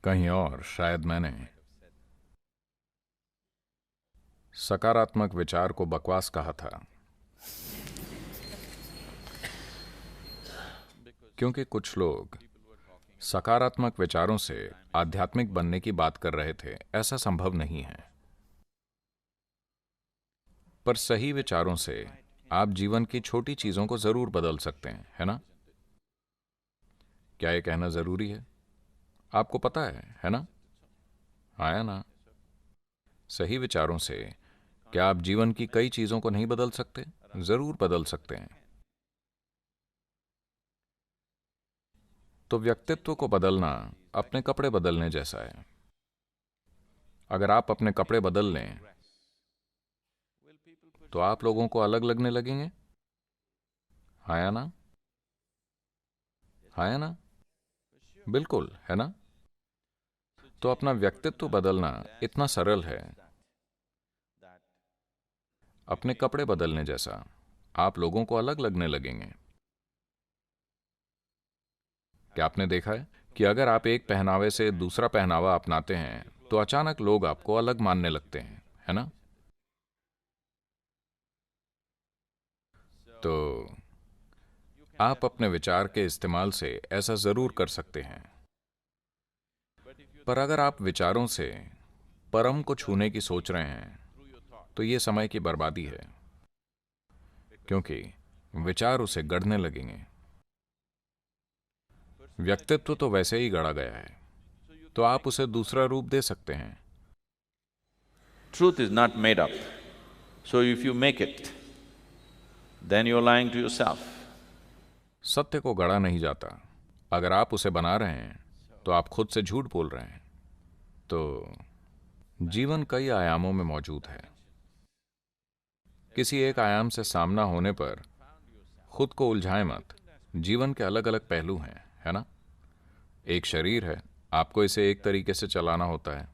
कहीं और शायद मैंने सकारात्मक विचार को बकवास कहा था, क्योंकि कुछ लोग सकारात्मक विचारों से आध्यात्मिक बनने की बात कर रहे थे। ऐसा संभव नहीं है, पर सही विचारों से आप जीवन की छोटी चीजों को जरूर बदल सकते हैं, है ना? क्या ये कहना जरूरी है? आपको पता है ना? आया ना? सही विचारों से क्या आप जीवन की कई चीजों को नहीं बदल सकते? जरूर बदल सकते हैं। तो व्यक्तित्व को बदलना अपने कपड़े बदलने जैसा है। अगर आप अपने कपड़े बदल लें तो आप लोगों को अलग लगने लगेंगे। आया ना? आया ना? बिल्कुल, है ना? तो अपना व्यक्तित्व बदलना इतना सरल है, अपने कपड़े बदलने जैसा। आप लोगों को अलग लगने लगेंगे। क्या आपने देखा है कि अगर आप एक पहनावे से दूसरा पहनावा अपनाते हैं तो अचानक लोग आपको अलग मानने लगते हैं, है ना? तो आप अपने विचार के इस्तेमाल से ऐसा जरूर कर सकते हैं, पर अगर आप विचारों से परम को छूने की सोच रहे हैं तो ये समय की बर्बादी है, क्योंकि विचार उसे गढ़ने लगेंगे। व्यक्तित्व तो वैसे ही गढ़ा गया है, तो आप उसे दूसरा रूप दे सकते हैं। Truth is not made up. So if you make it, then you're lying to yourself. सत्य को गढ़ा नहीं जाता। अगर आप उसे बना रहे हैं तो आप खुद से झूठ बोल रहे हैं। तो जीवन कई आयामों में मौजूद है। किसी एक आयाम से सामना होने पर खुद को उलझाएं मत। जीवन के अलग अलग पहलू हैं, है ना? एक शरीर है, आपको इसे एक तरीके से चलाना होता है।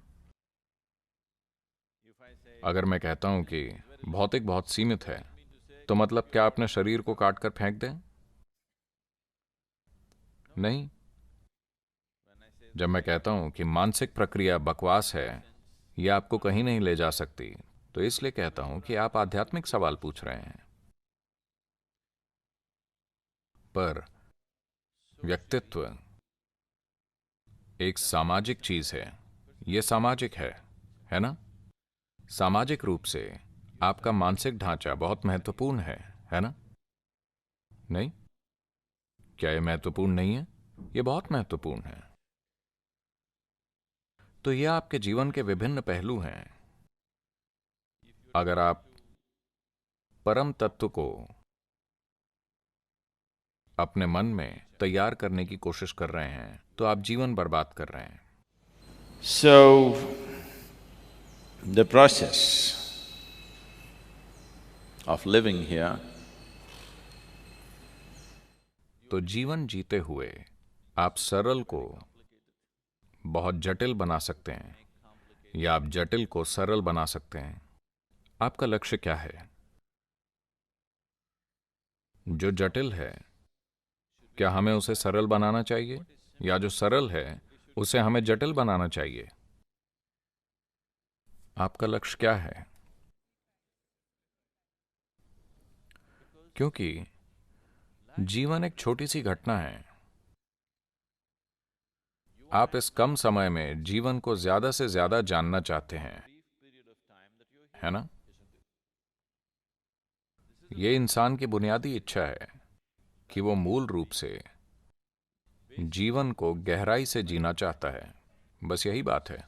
अगर मैं कहता हूं कि भौतिक बहुत सीमित है, तो मतलब क्या अपने शरीर को काटकर फेंक दें? नहीं। जब मैं कहता हूं कि मानसिक प्रक्रिया बकवास है, यह आपको कहीं नहीं ले जा सकती, तो इसलिए कहता हूं कि आप आध्यात्मिक सवाल पूछ रहे हैं। पर व्यक्तित्व एक सामाजिक चीज है। यह सामाजिक है ना? सामाजिक रूप से आपका मानसिक ढांचा बहुत महत्वपूर्ण है ना? नहीं? क्या यह महत्वपूर्ण नहीं है? यह बहुत महत्वपूर्ण है। तो यह आपके जीवन के विभिन्न पहलू हैं। अगर आप परम तत्व को अपने मन में तैयार करने की कोशिश कर रहे हैं तो आप जीवन बर्बाद कर रहे हैं। So, the process of living here तो जीवन जीते हुए आप सरल को बहुत जटिल बना सकते हैं, या आप जटिल को सरल बना सकते हैं। आपका लक्ष्य क्या है? जो जटिल है, क्या हमें उसे सरल बनाना चाहिए, या जो सरल है उसे हमें जटिल बनाना चाहिए? आपका लक्ष्य क्या है? क्योंकि जीवन एक छोटी सी घटना है। आप इस कम समय में जीवन को ज्यादा से ज्यादा जानना चाहते हैं, है ना? यह इंसान की बुनियादी इच्छा है कि वो मूल रूप से जीवन को गहराई से जीना चाहता है। बस यही बात है।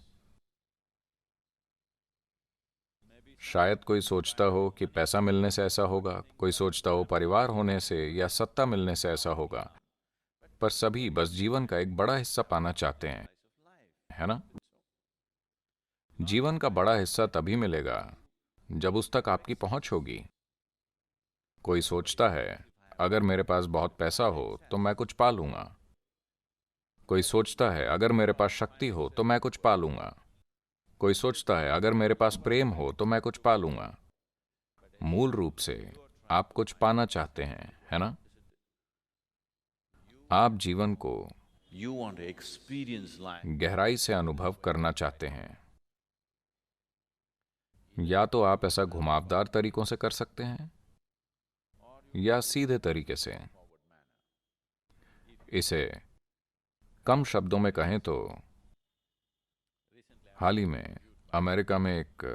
शायद कोई सोचता हो कि पैसा मिलने से ऐसा होगा, कोई सोचता हो परिवार होने से या सत्ता मिलने से ऐसा होगा, पर सभी बस जीवन का एक बड़ा हिस्सा पाना चाहते हैं, है ना? जीवन का बड़ा हिस्सा तभी मिलेगा जब उस तक आपकी पहुंच होगी। कोई सोचता है अगर मेरे पास बहुत पैसा हो तो मैं कुछ पा लूंगा। कोई सोचता है अगर मेरे पास शक्ति हो तो मैं कुछ पा लूंगा। कोई सोचता है अगर मेरे पास प्रेम हो तो मैं कुछ पा लूंगा। मूल रूप से आप कुछ पाना चाहते हैं, है ना? आप जीवन को You want to experience life. गहराई से अनुभव करना चाहते हैं, या तो आप ऐसा घुमावदार तरीकों से कर सकते हैं या सीधे तरीके से। इसे कम शब्दों में कहें तो हाल ही में अमेरिका में एक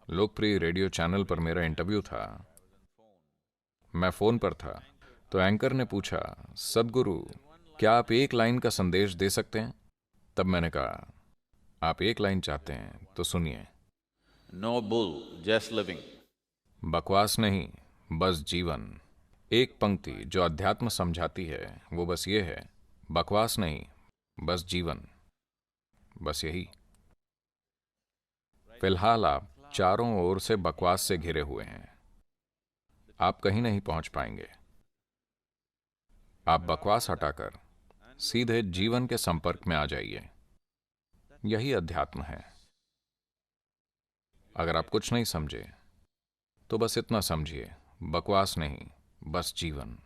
लोकप्रिय रेडियो चैनल पर मेरा इंटरव्यू था। मैं फोन पर था तो एंकर ने पूछा, सद्गुरु क्या आप एक लाइन का संदेश दे सकते हैं? तब मैंने कहा, आप एक लाइन चाहते हैं तो सुनिए। No bull, just living. बकवास नहीं, बस जीवन। एक पंक्ति जो अध्यात्म समझाती है वो बस ये है, बकवास नहीं, बस जीवन। बस यही। फिलहाल आप चारों ओर से बकवास से घिरे हुए हैं, आप कहीं नहीं पहुंच पाएंगे। आप बकवास हटाकर सीधे जीवन के संपर्क में आ जाइए। यही अध्यात्म है। अगर आप कुछ नहीं समझे तो बस इतना समझिए, बकवास नहीं, बस जीवन।